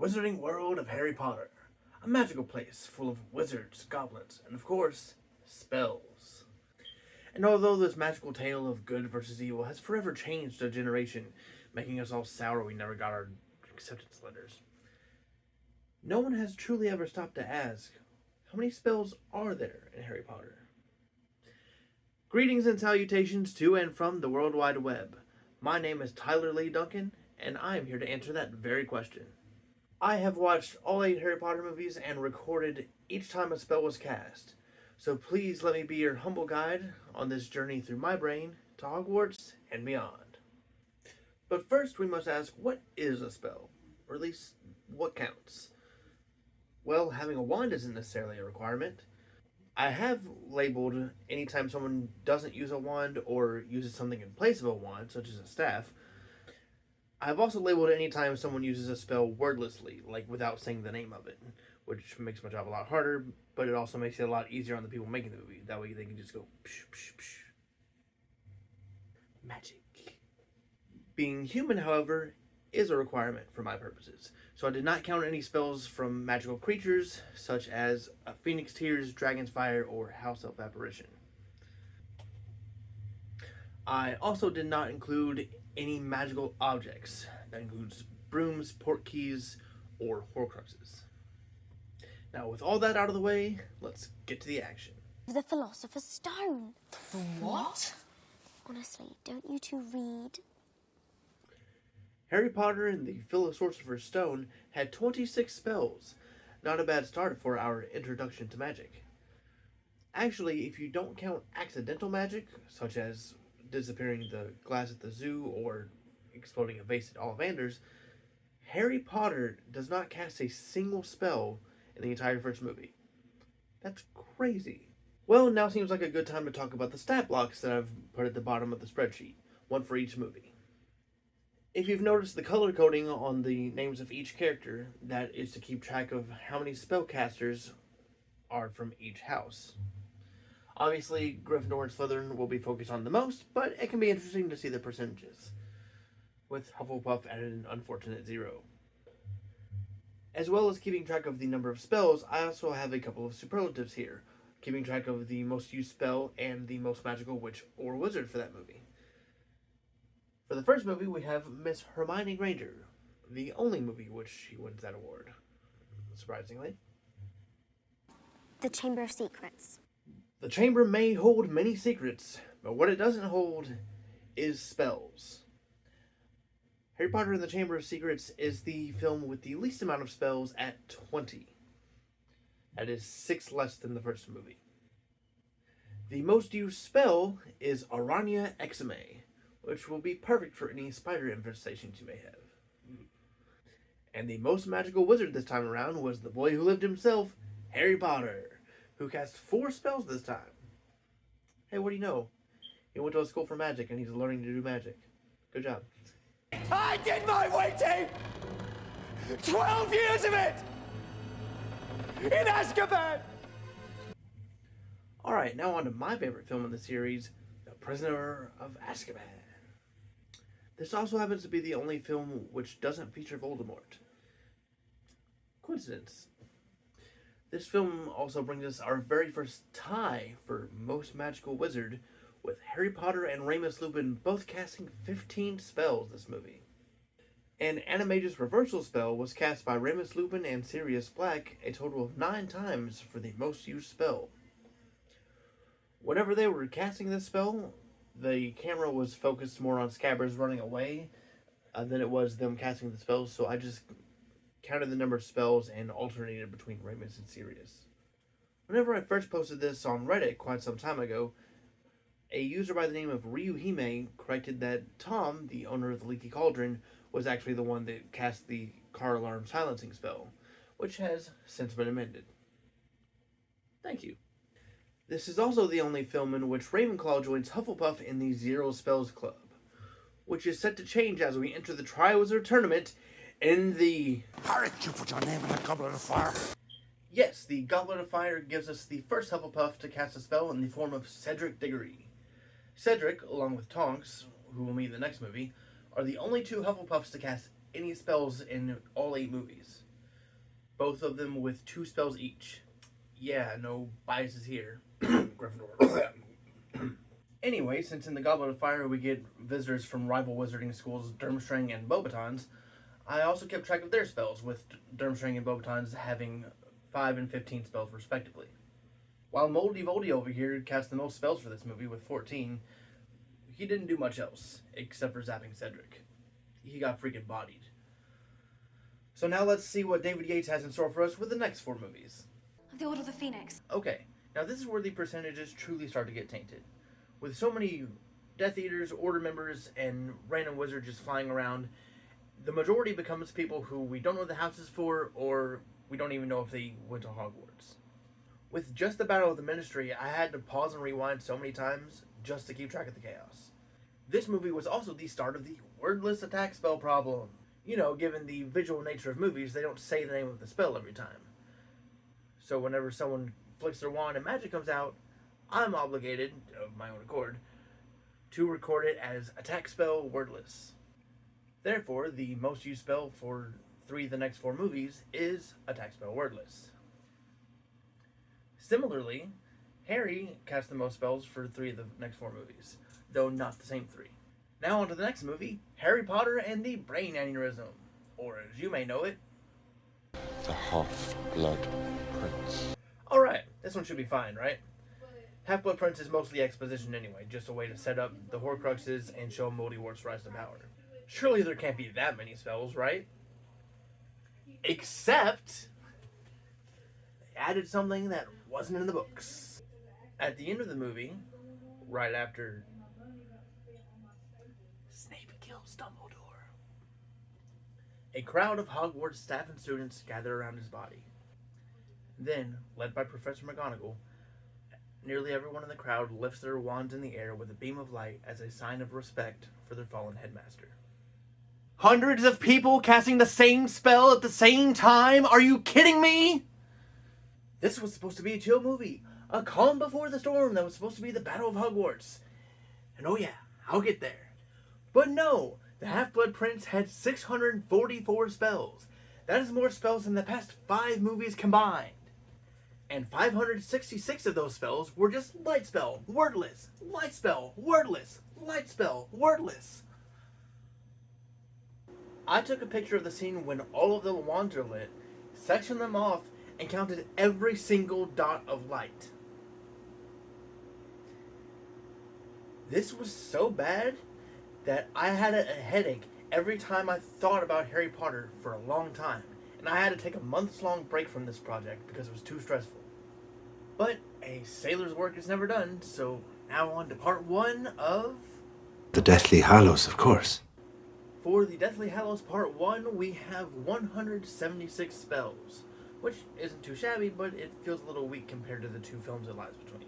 wizarding world of Harry Potter, a magical place full of wizards, goblins, and of course, spells. And although this magical tale of good versus evil has forever changed a generation, making us all sour we never got our acceptance letters, no one has truly ever stopped to ask, how many spells are there in Harry Potter? Greetings and salutations to and from the World Wide Web. My name is Tyler Lee Duncan, and I am here to answer that very question. I have watched all 8 Harry Potter movies and recorded each time a spell was cast. So please let me be your humble guide on this journey through my brain to Hogwarts and beyond. But first we must ask, what is a spell? Or at least, what counts? Well, having a wand isn't necessarily a requirement. I have labeled anytime someone doesn't use a wand or uses something in place of a wand, such as a staff. I've also labeled anytime someone uses a spell wordlessly, like without saying the name of it, which makes my job a lot harder, but it also makes it a lot easier on the people making the movie. That way they can just go, psh, psh, psh. Magic. Being human, however, is a requirement for my purposes, so I did not count any spells from magical creatures, such as a Phoenix Tears, Dragon's Fire, or House Elf Apparition. I also did not include any magical objects. That includes brooms, portkeys, or horcruxes. Now, with all that out of the way, let's get to the action. The Philosopher's Stone. The what? Honestly, don't you two read? Harry Potter and the Philosopher's Stone had 26 spells. Not a bad start for our introduction to magic. Actually, if you don't count accidental magic, such as disappearing the glass at the zoo or exploding a vase at Ollivander's, Harry Potter does not cast a single spell in the entire first movie. That's crazy. Well, now seems like a good time to talk about the stat blocks that I've put at the bottom of the spreadsheet, one for each movie. If you've noticed the color coding on the names of each character, that is to keep track of how many spellcasters are from each house. Obviously, Gryffindor and Slytherin will be focused on the most, but it can be interesting to see the percentages, with Hufflepuff at an unfortunate 0. As well as keeping track of the number of spells, I also have a couple of superlatives here, keeping track of the most used spell and the most magical witch or wizard for that movie. For the first movie, we have Miss Hermione Granger, the only movie which she wins that award, surprisingly. The Chamber of Secrets. The chamber may hold many secrets, but what it doesn't hold is spells. Harry Potter and the Chamber of Secrets is the film with the least amount of spells at 20. That is 6 less than the first movie. The most used spell is Arania Exumae, which will be perfect for any spider infestations you may have. And the most magical wizard this time around was the boy who lived himself, Harry Potter, who cast 4 spells this time. Hey, what do you know? He went to a school for magic and he's learning to do magic. Good job. I did my waiting! 12 years of it! In Azkaban! Alright, now on to my favorite film in the series, The Prisoner of Azkaban. This also happens to be the only film which doesn't feature Voldemort. Coincidence. This film also brings us our very first tie for most magical wizard, with Harry Potter and Remus Lupin both casting 15 spells this movie. An Animagus reversal spell was cast by Remus Lupin and Sirius Black a total of 9 times for the most used spell. Whenever they were casting this spell, the camera was focused more on Scabbers running away than it was them casting the spells, so I just counted the number of spells and alternated between Remus and Sirius. Whenever I first posted this on Reddit quite some time ago, a user by the name of Ryuhime corrected that Tom, the owner of the Leaky Cauldron, was actually the one that cast the car alarm silencing spell, which has since been amended. Thank you. This is also the only film in which Ravenclaw joins Hufflepuff in the Zero Spells Club, which is set to change as we enter the Triwizard Tournament in the... How did you put your name in that goblet of fire? Yes, the Goblet of Fire gives us the first Hufflepuff to cast a spell in the form of Cedric Diggory. Cedric, along with Tonks, who will meet in the next movie, are the only 2 Hufflepuffs to cast any spells in all 8 movies. both of them with 2 spells each. Yeah, no biases here. Gryffindor. Anyway, since in the Goblet of Fire we get visitors from rival wizarding schools Durmstrang and Beauxbatons, I also kept track of their spells, with Durmstrang and Beauxbatons having 5 and 15 spells respectively. While Moldy Voldy over here cast the most spells for this movie with 14, he didn't do much else, except for zapping Cedric. He got freaking bodied. So now let's see what David Yates has in store for us with the next 4 movies. Of the Order of the Phoenix. Okay, now this is where the percentages truly start to get tainted. With so many Death Eaters, Order members, and random wizards just flying around, the majority becomes people who we don't know the houses for, or we don't even know if they went to Hogwarts. With just the Battle of the Ministry, I had to pause and rewind so many times just to keep track of the chaos. This movie was also the start of the wordless attack spell problem. You know, given the visual nature of movies, they don't say the name of the spell every time. So whenever someone flicks their wand and magic comes out, I'm obligated, of my own accord, to record it as attack spell wordless. Therefore, the most used spell for 3 of the next 4 movies is attack spell wordless. Similarly, Harry cast the most spells for 3 of the next 4 movies, though not the same 3. Now on to the next movie, Harry Potter and the Brain Aneurysm, or as you may know it, The Half-Blood Prince. Alright, this one should be fine, right? Half-Blood Prince is mostly exposition anyway, just a way to set up the Horcruxes and show Moldywart's rise to power. Surely there can't be that many spells, right? Except they added something that wasn't in the books. At the end of the movie, right after Snape kills Dumbledore, a crowd of Hogwarts staff and students gather around his body. Then, led by Professor McGonagall, nearly everyone in the crowd lifts their wands in the air with a beam of light as a sign of respect for their fallen headmaster. Hundreds of people casting the same spell at the same time? Are you kidding me? This was supposed to be a chill movie. A calm before the storm that was supposed to be the Battle of Hogwarts. And oh yeah, I'll get there. But no, the Half-Blood Prince had 644 spells. That is more spells than the past 5 movies combined. And 566 of those spells were just light spell, wordless, light spell, wordless, light spell, wordless. I took a picture of the scene when all of the wands are lit, sectioned them off, and counted every single dot of light. This was so bad that I had a headache every time I thought about Harry Potter for a long time, and I had to take a months-long break from this project because it was too stressful. But a sailor's work is never done, so now on to part 1 of... The Deathly Hallows, of course. For the Deathly Hallows Part 1, we have 176 spells, which isn't too shabby, but it feels a little weak compared to the 2 films it lies between.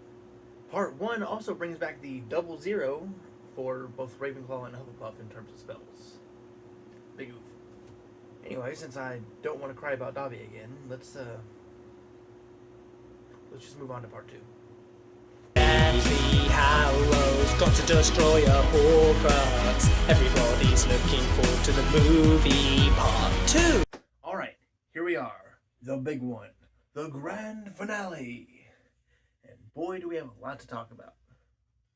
Part 1 also brings back the 00 for both Ravenclaw and Hufflepuff in terms of spells. Big oof. Anyway, since I don't want to cry about Dobby again, let's just move on to Part 2. Deathly Hallows, got to destroy a Horcrux. Everybody's looking forward to the movie Part 2. Alright, here we are. The big one. The grand finale. And boy, do we have a lot to talk about.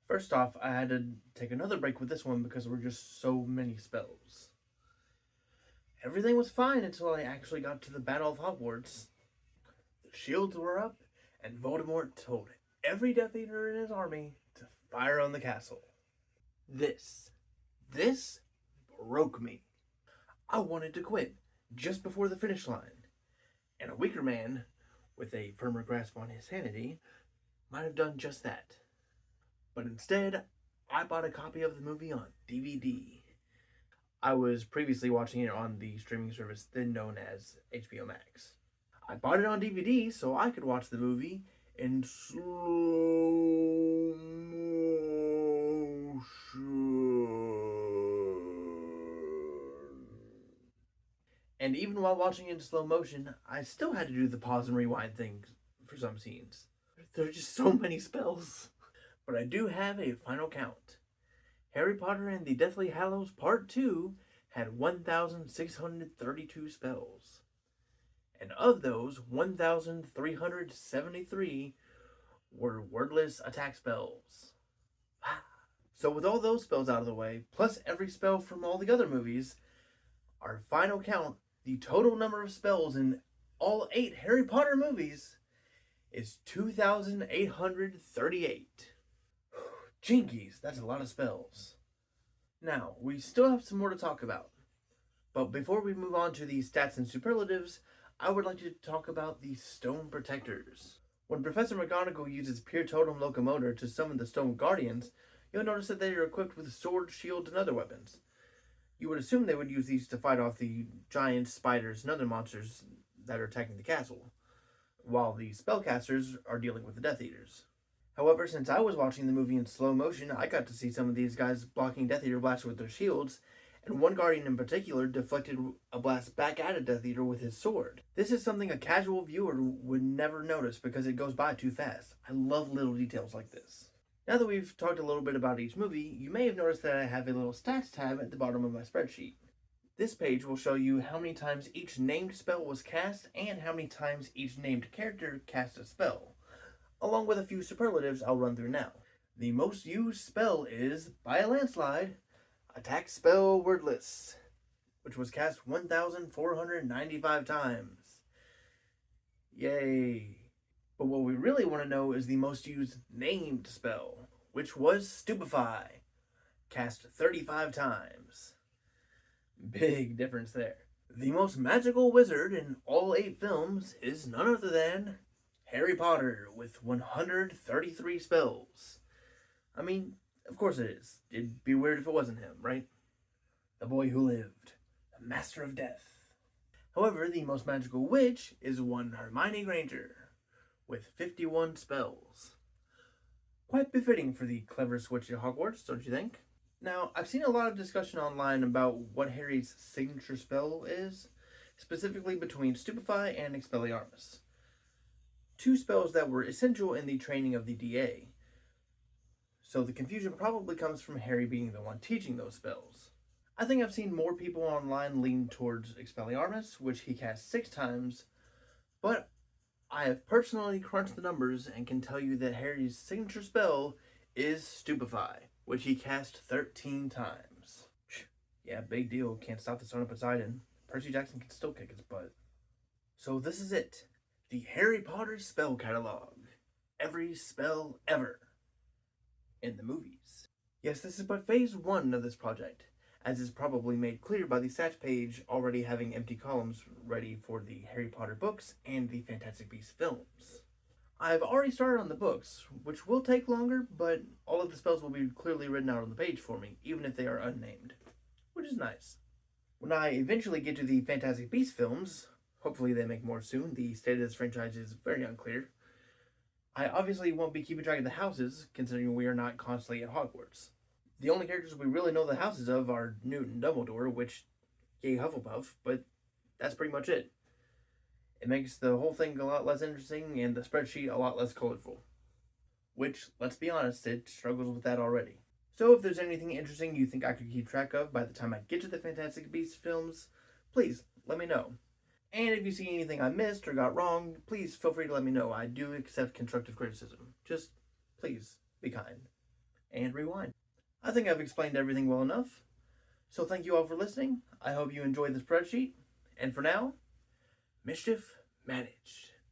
First off, I had to take another break with this one because there were just so many spells. Everything was fine until I actually got to the Battle of Hogwarts. The shields were up, and Voldemort told every Death Eater in his army to fire on the castle. This broke me. I wanted to quit just before the finish line, and a weaker man, with a firmer grasp on his sanity, might have done just that. But instead, I bought a copy of the movie on DVD. I was previously watching it on the streaming service then known as HBO Max. I bought it on DVD so I could watch the movie in slow motion. And even while watching it in slow motion, I still had to do the pause and rewind thing for some scenes. There are just so many spells. But I do have a final count. Harry Potter and the Deathly Hallows Part 2 had 1,632 spells. And of those, 1,373 were wordless attack spells. So with all those spells out of the way, plus every spell from all the other movies, our final count, the total number of spells in all 8 Harry Potter movies, is 2,838. Jinkies, that's a lot of spells. Now, we still have some more to talk about. But before we move on to the stats and superlatives, I would like to talk about the Stone Protectors. When Professor McGonagall uses Pure Totem Locomotor to summon the Stone Guardians, you'll notice that they are equipped with swords, shields, and other weapons. You would assume they would use these to fight off the giants, spiders, and other monsters that are attacking the castle, while the spellcasters are dealing with the Death Eaters. However, since I was watching the movie in slow motion, I got to see some of these guys blocking Death Eater blasts with their shields, and one Guardian in particular deflected a blast back at a Death Eater with his sword. This is something a casual viewer would never notice because it goes by too fast. I love little details like this. Now that we've talked a little bit about each movie, you may have noticed that I have a little stats tab at the bottom of my spreadsheet. This page will show you how many times each named spell was cast and how many times each named character cast a spell, along with a few superlatives I'll run through now. The most used spell is, by a landslide, Attack Spell Wordless, which was cast 1,495 times. Yay! But what we really want to know is the most used named spell, which was Stupefy, cast 35 times. Big difference there. The most magical wizard in all 8 films is none other than Harry Potter, with 133 spells. I mean, of course it is. It'd be weird if it wasn't him, right? The boy who lived, the master of death. However, the most magical witch is one Hermione Granger, with 51 spells. Quite befitting for the cleverest witch at Hogwarts, don't you think? Now, I've seen a lot of discussion online about what Harry's signature spell is, specifically between Stupefy and Expelliarmus. 2 spells that were essential in the training of the DA. So the confusion probably comes from Harry being the one teaching those spells. I think I've seen more people online lean towards Expelliarmus, which he cast 6 times, but I have personally crunched the numbers and can tell you that Harry's signature spell is Stupefy, which he cast 13 times. Yeah, big deal. Can't stop the Stone of Poseidon. Percy Jackson can still kick his butt. So this is it. The Harry Potter spell catalog. Every spell ever. In the movies. Yes, this is but phase 1 of this project, as is probably made clear by the stats page already having empty columns ready for the Harry Potter books and the Fantastic Beasts films. I've already started on the books, which will take longer, but all of the spells will be clearly written out on the page for me, even if they are unnamed, which is nice. When I eventually get to the Fantastic Beasts films, hopefully they make more soon, the state of this franchise is very unclear, I obviously won't be keeping track of the houses, considering we are not constantly at Hogwarts. The only characters we really know the houses of are Newt and Dumbledore, which, yay Hufflepuff, but that's pretty much it. It makes the whole thing a lot less interesting and the spreadsheet a lot less colorful. Which, let's be honest, it struggles with that already. So if there's anything interesting you think I could keep track of by the time I get to the Fantastic Beasts films, please let me know. And if you see anything I missed or got wrong, please feel free to let me know. I do accept constructive criticism. Just, please, be kind. And rewind. I think I've explained everything well enough. So thank you all for listening. I hope you enjoyed the spreadsheet. And for now, mischief managed.